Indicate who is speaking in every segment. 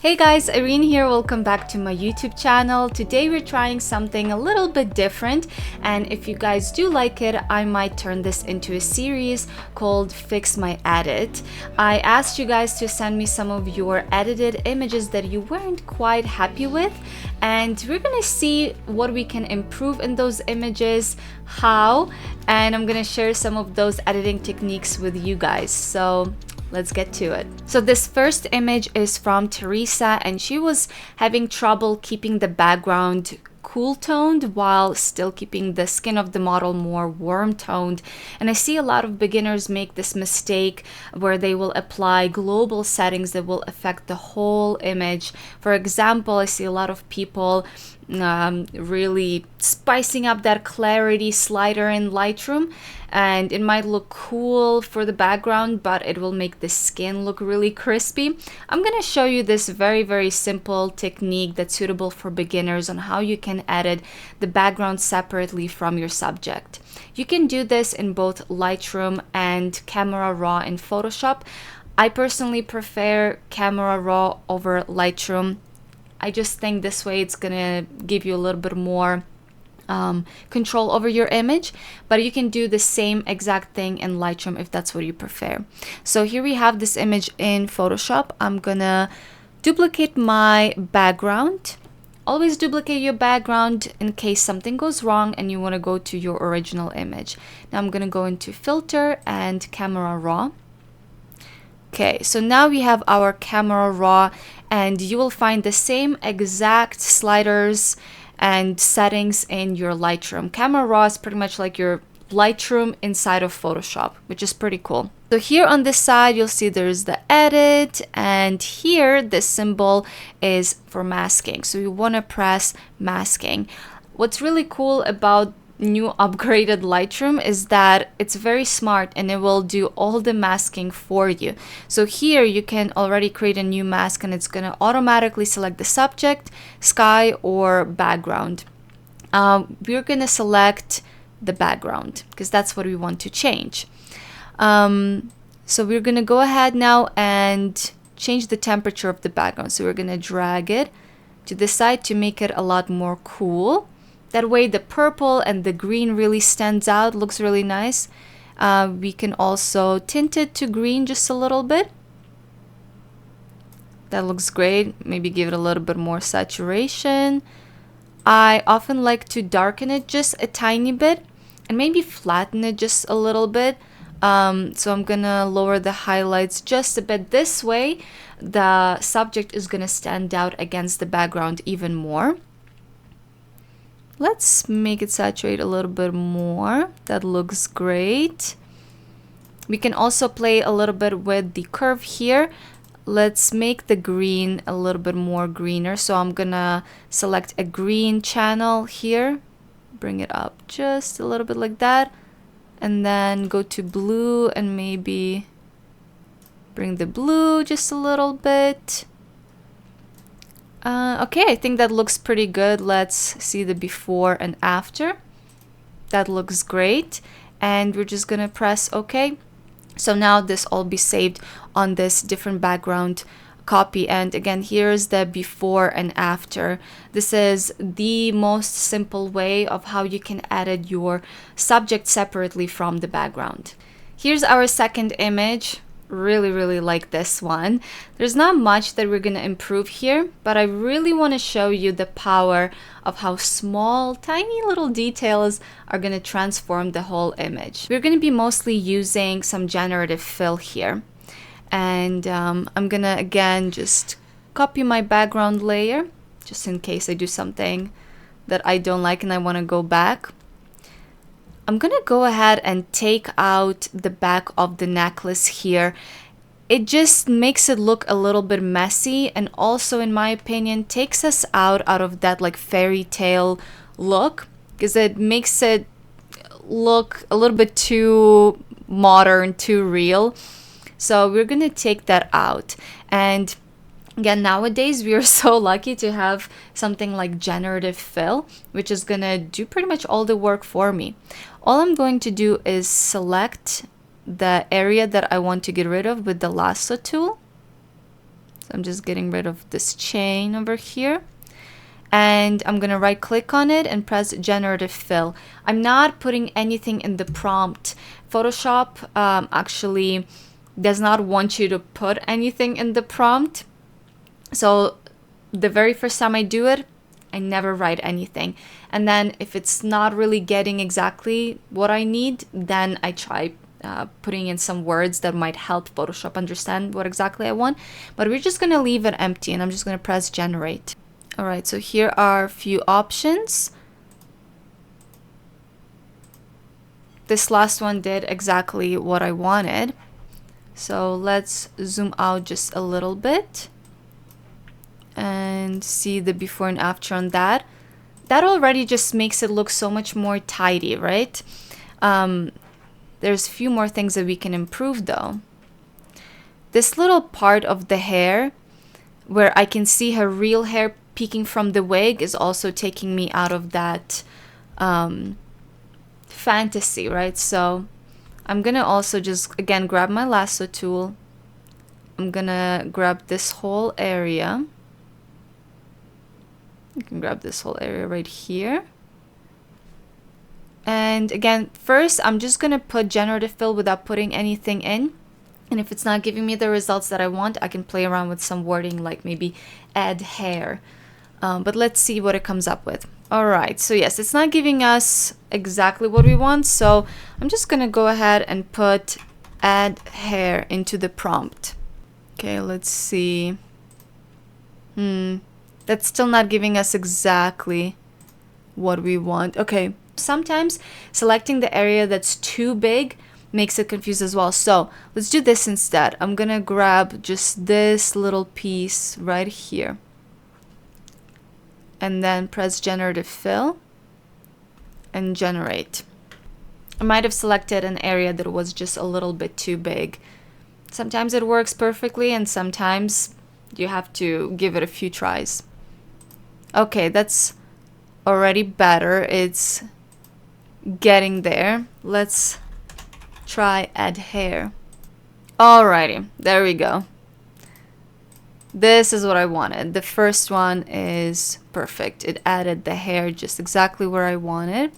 Speaker 1: Hey guys, Irene here. Welcome back to my YouTube channel. Today we're trying something a little bit different, and if you guys do like it, I might turn this into a series called Fix My Edit. I asked you guys to send me some of your edited images that you weren't quite happy with, and we're gonna see what we can improve in those images, how, and I'm gonna share some of those editing techniques with you guys. So let's get to it. So this first image is from Teresa, and she was having trouble keeping the background cool toned while still keeping the skin of the model more warm toned. And I see a lot of beginners make this mistake where they will apply global settings that will affect the whole image. For example, I see a lot of people really spicing up that clarity slider in Lightroom, and it might look cool for the background, but it will make the skin look really crispy. I'm gonna show you this very simple technique that's suitable for beginners on how you can edit the background separately from your subject. You can do this in both Lightroom and Camera Raw in Photoshop. I personally prefer Camera Raw over Lightroom. I just think this way it's gonna give you a little bit more control over your image, but you can do the same exact thing in Lightroom if that's what you prefer. So here we have this image in Photoshop. I'm gonna duplicate my background. Always duplicate your background in case something goes wrong and you want to go to your original image. Now I'm gonna go into Filter and Camera Raw. Okay, so now we have our Camera Raw, and you will find the same exact sliders and settings in your Lightroom. Camera Raw is pretty much like your Lightroom inside of Photoshop, which is pretty cool. So here on this side, you'll see there's the edit, and here this symbol is for masking. So you want to press masking. What's really cool about new upgraded Lightroom is that it's very smart and it will do all the masking for you. So here you can already create a new mask, and it's going to automatically select the subject, sky, or background. We're going to select the background because that's what we want to change. So we're going to go ahead now and change the temperature of the background. So we're going to drag it to the side to make it a lot more cool. That way the purple and the green really stands out, looks really nice. We can also tint it to green just a little bit. That looks great. Maybe give it a little bit more saturation. I often like to darken it just a tiny bit and maybe flatten it just a little bit. So I'm gonna lower the highlights just a bit. This way the subject is gonna stand out against the background even more. Let's make it saturate a little bit more. That looks great. We can also play a little bit with the curve here. Let's make the green a little bit more greener. So I'm gonna select a green channel here. Bring it up just a little bit like that. And then go to blue and maybe bring the blue just a little bit. Okay, I think that looks pretty good. Let's see the before and after. That looks great. And we're just gonna press OK. So now this all be saved on this different background copy. And again, here's the before and after. This is the most simple way of how you can edit your subject separately from the background. Here's our second image. Really like this one. There's not much that we're gonna improve here, but I really want to show you the power of how small, tiny little details are gonna transform the whole image. We're gonna be mostly using some generative fill here, and I'm gonna again just copy my background layer just in case I do something that I don't like and I want to go back. I'm gonna go ahead and take out the back of the necklace here. It just makes it look a little bit messy, and also in my opinion takes us out of that like fairy tale look, because it makes it look a little bit too modern, too real. So we're gonna take that out. And again, nowadays we are so lucky to have something like generative fill, which is gonna do pretty much all the work for me. All I'm going to do is select the area that I want to get rid of with the lasso tool. So I'm just getting rid of this chain over here. And I'm gonna right click on it and press generative fill. I'm not putting anything in the prompt. Photoshop actually does not want you to put anything in the prompt. So the very first time I do it, I never write anything. And then if it's not really getting exactly what I need, then I try putting in some words that might help Photoshop understand what exactly I want. But we're just gonna leave it empty, and I'm just gonna press generate. All right, so here are a few options. This last one did exactly what I wanted. So let's zoom out just a little bit and see the before and after on that. That already just makes it look so much more tidy, right? There's a few more things that we can improve though. This little part of the hair where I can see her real hair peeking from the wig is also taking me out of that fantasy, right? So I'm gonna also just again grab my lasso tool. I'm gonna grab this whole area. You can grab this whole area right here. And again, first I'm just gonna put generative fill without putting anything in. And if it's not giving me the results that I want, I can play around with some wording like maybe add hair. But let's see what it comes up with. All right, so yes, it's not giving us exactly what we want. So I'm just gonna go ahead and put add hair into the prompt. Okay, let's see. That's still not giving us exactly what we want. Okay, sometimes selecting the area that's too big makes it confused as well. So let's do this instead. I'm gonna grab just this little piece right here and then press generative fill and generate. I might have selected an area that was just a little bit too big. Sometimes it works perfectly and sometimes you have to give it a few tries. Okay, that's already better. It's getting there. Let's try add hair. Alrighty, there we go. This is what I wanted. The first one is perfect. It added the hair just exactly where I wanted.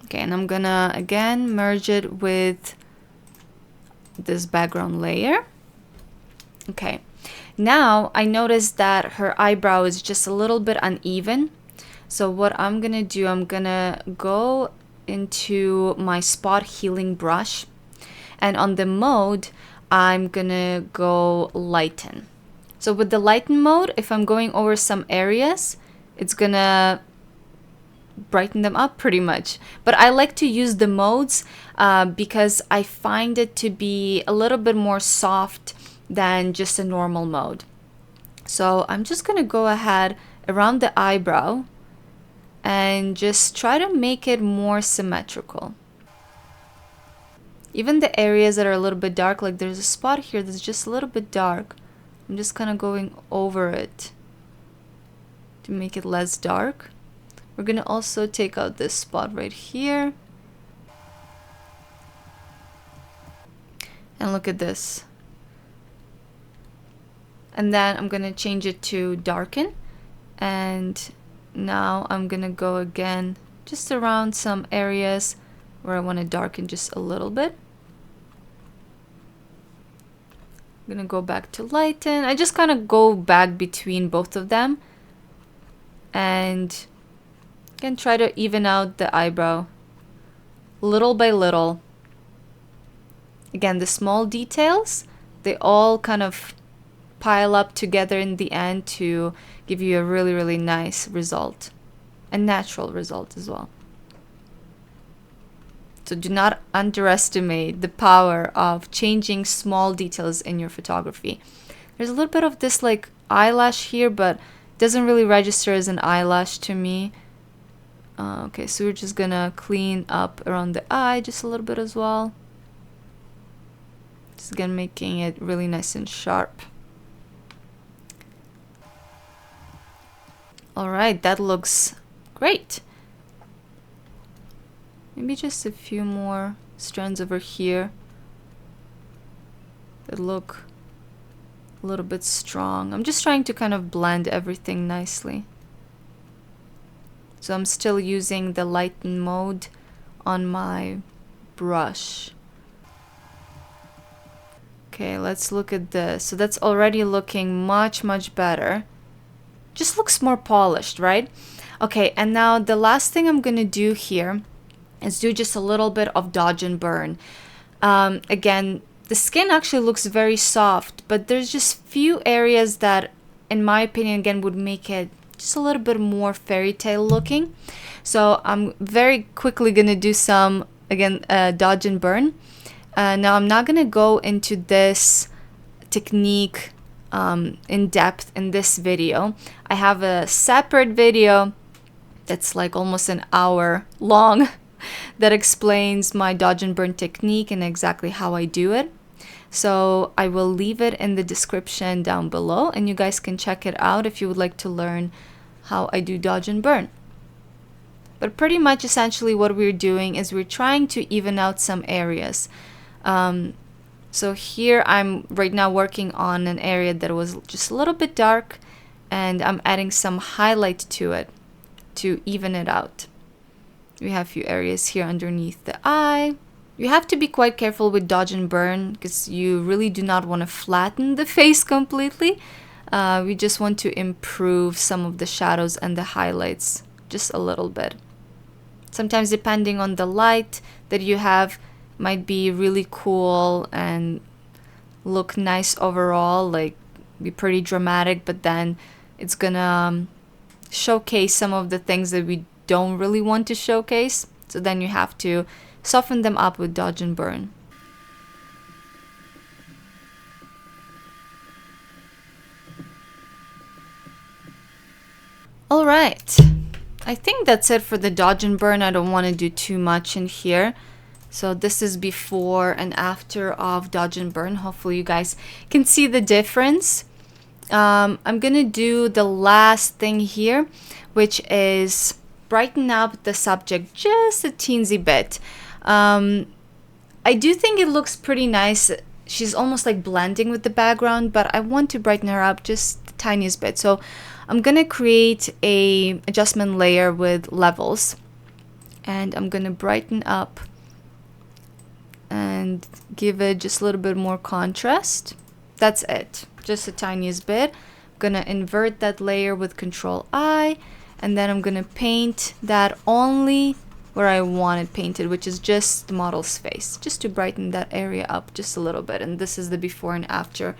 Speaker 1: Okay, and I'm gonna again merge it with this background layer. Okay, now I noticed that her eyebrow is just a little bit uneven. So what I'm gonna do, I'm gonna go into my spot healing brush, and on the mode I'm gonna go lighten. So with the lighten mode, if I'm going over some areas, it's gonna brighten them up pretty much. But I like to use the modes because I find it to be a little bit more soft than just a normal mode. So I'm just gonna go ahead around the eyebrow and just try to make it more symmetrical. Even the areas that are a little bit dark, like there's a spot here that's just a little bit dark. I'm just kind of going over it to make it less dark. We're gonna also take out this spot right here. And look at this. And then I'm gonna change it to darken. And now I'm gonna go again just around some areas where I want to darken just a little bit. I'm gonna go back to lighten. I just kind of go back between both of them and again try to even out the eyebrow little by little. Again, the small details, they all kind of pile up together in the end to give you a really, really nice result, a natural result as well. So do not underestimate the power of changing small details in your photography. There's a little bit of this like eyelash here, but it doesn't really register as an eyelash to me. Okay, so we're just gonna clean up around the eye just a little bit as well. Just again making it really nice and sharp. Alright, that looks great. Maybe just a few more strands over here that look a little bit strong. I'm just trying to kind of blend everything nicely. So I'm still using the lighten mode on my brush. Okay, let's look at this. So that's already looking much, much better. Just looks more polished, right? Okay, and now the last thing I'm gonna do here is do just a little bit of dodge and burn. Again, the skin actually looks very soft, but there's just few areas that, in my opinion, again, would make it just a little bit more fairy tale looking. So I'm very quickly gonna do some, again, dodge and burn. Now I'm not gonna go into this technique in depth in this video. I have a separate video that's like almost an hour long that explains my dodge and burn technique and exactly how I do it. So I will leave it in the description down below, and you guys can check it out if you would like to learn how I do dodge and burn. But pretty much essentially what we're doing is we're trying to even out some areas. So here I'm right now working on an area that was just a little bit dark, and I'm adding some highlight to it to even it out. We have a few areas here underneath the eye. You have to be quite careful with dodge and burn because you really do not want to flatten the face completely. We just want to improve some of the shadows and the highlights just a little bit. Sometimes depending on the light that you have, might be really cool and look nice overall, like be pretty dramatic, but then it's gonna showcase some of the things that we don't really want to showcase. So then you have to soften them up with dodge and burn. All right, I think that's it for the dodge and burn. I don't want to do too much in here. So this is before and after of dodge and burn. Hopefully you guys can see the difference. I'm gonna do the last thing here, which is brighten up the subject just a teensy bit. I do think it looks pretty nice. She's almost like blending with the background, but I want to brighten her up just the tiniest bit. So I'm gonna create a adjustment layer with levels, and I'm gonna brighten up and give it just a little bit more contrast. That's it, just the tiniest bit. I'm gonna invert that layer with Control I, and then I'm gonna paint that only where I want it painted, which is just the model's face, just to brighten that area up just a little bit. And this is the before and after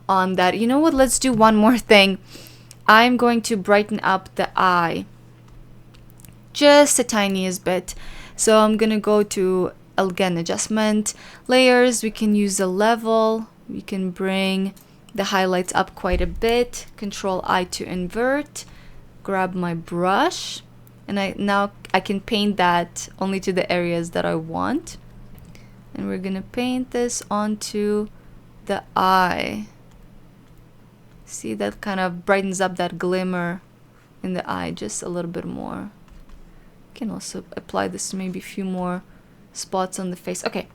Speaker 1: on that. You know what, let's do one more thing. I'm going to brighten up the eye just the tiniest bit. So I'm gonna go to, again, adjustment layers. We can use a level, we can bring the highlights up quite a bit. Control I to invert, grab my brush, and now I can paint that only to the areas that I want. And we're gonna paint this onto the eye. See, that kind of brightens up that glimmer in the eye just a little bit more. Can also apply this to maybe a few more spots on the face. Okay.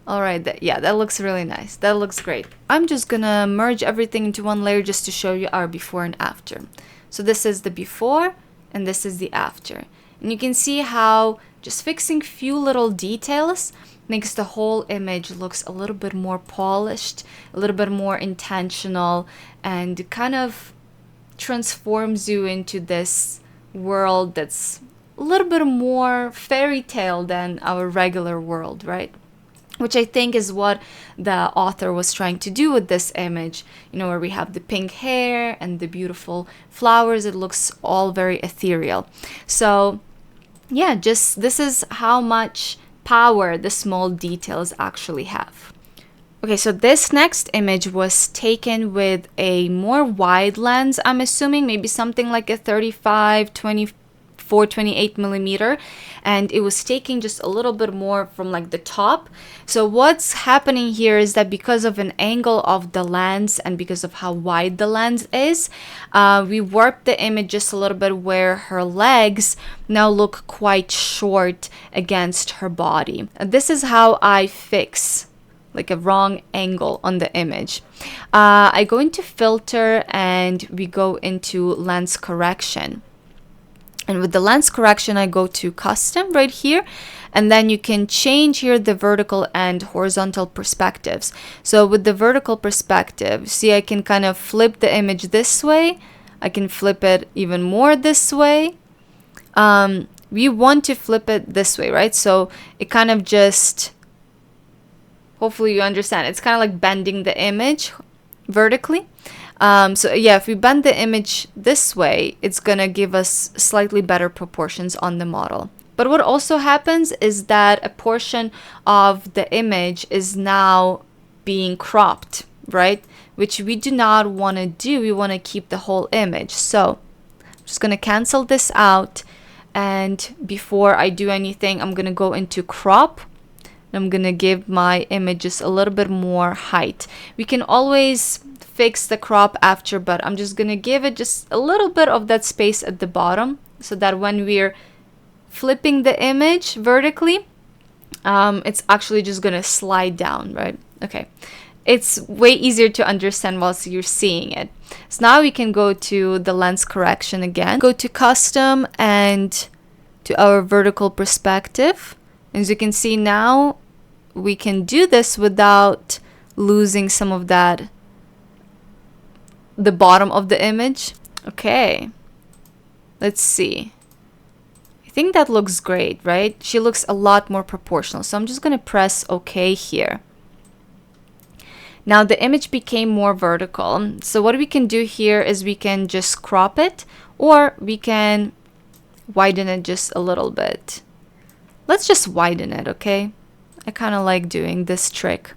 Speaker 1: All right, yeah, that looks really nice. That looks great. I'm just gonna merge everything into one layer just to show you our before and after. So this is the before and this is the after. And you can see how just fixing few little details makes the whole image looks a little bit more polished, a little bit more intentional, and kind of transforms you into this world that's a little bit more fairy tale than our regular world, right? Which I think is what the author was trying to do with this image, you know, where we have the pink hair and the beautiful flowers. It looks all very ethereal. So yeah, just this is how much power the small details actually have. Okay, so this next image was taken with a more wide lens. I'm assuming maybe something like a 35, 24, 28 millimeter, and it was taking just a little bit more from like the top. So what's happening here is that because of an angle of the lens and because of how wide the lens is, we warped the image just a little bit where her legs now look quite short against her body. This is how I fix like a wrong angle on the image. I go into filter and we go into lens correction. And with the lens correction, I go to custom right here. And then you can change here the vertical and horizontal perspectives. So with the vertical perspective, see, I can kind of flip the image this way. I can flip it even more this way. We want to flip it this way, right? So it kind of just, hopefully you understand, it's kind of like bending the image vertically. So yeah, if we bend the image this way, it's gonna give us slightly better proportions on the model. But what also happens is that a portion of the image is now being cropped, right? Which we do not want to do. We want to keep the whole image. So I'm just gonna cancel this out. And before I do anything, I'm gonna go into crop. I'm gonna give my images a little bit more height. We can always fix the crop after, but I'm just gonna give it just a little bit of that space at the bottom so that when we're flipping the image vertically, it's actually just gonna slide down, right? Okay, it's way easier to understand whilst you're seeing it. So now we can go to the lens correction again, go to custom and to our vertical perspective. As you can see now, we can do this without losing some of that, the bottom of the image. Okay, let's see. I think that looks great, right? She looks a lot more proportional. So I'm just gonna press OK here. Now the image became more vertical. So what we can do here is we can just crop it, or we can widen it just a little bit. Let's just widen it, okay? I kind of like doing this trick.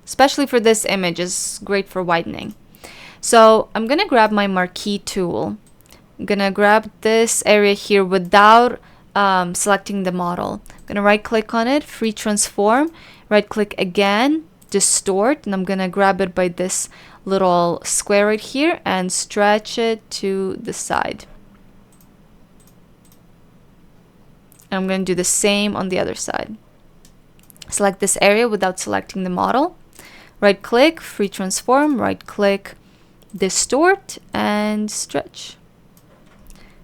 Speaker 1: Especially for this image, is great for widening. So I'm gonna grab my marquee tool. I'm gonna grab this area here without selecting the model. I'm gonna right click on it, free transform, right click again, distort, and I'm gonna grab it by this little square right here and stretch it to the side. And I'm gonna do the same on the other side. Select this area without selecting the model. Right click, free transform, right click, distort, and stretch.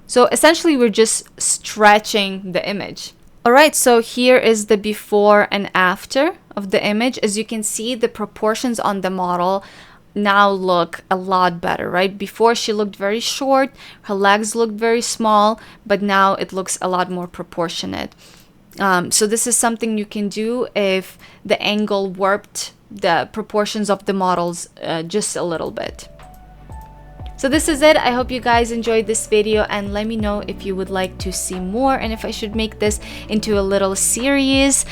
Speaker 1: So essentially we're just stretching the image. Alright, so here is the before and after of the image. As you can see, the proportions on the model now look a lot better, right? Before she looked very short, her legs looked very small, but now it looks a lot more proportionate. So this is something you can do if the angle warped the proportions of the models just a little bit. So this is it. I hope you guys enjoyed this video, and let me know if you would like to see more and if I should make this into a little series.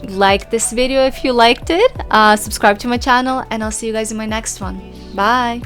Speaker 1: Like this video if you liked it, subscribe to my channel, and I'll see you guys in my next one. Bye.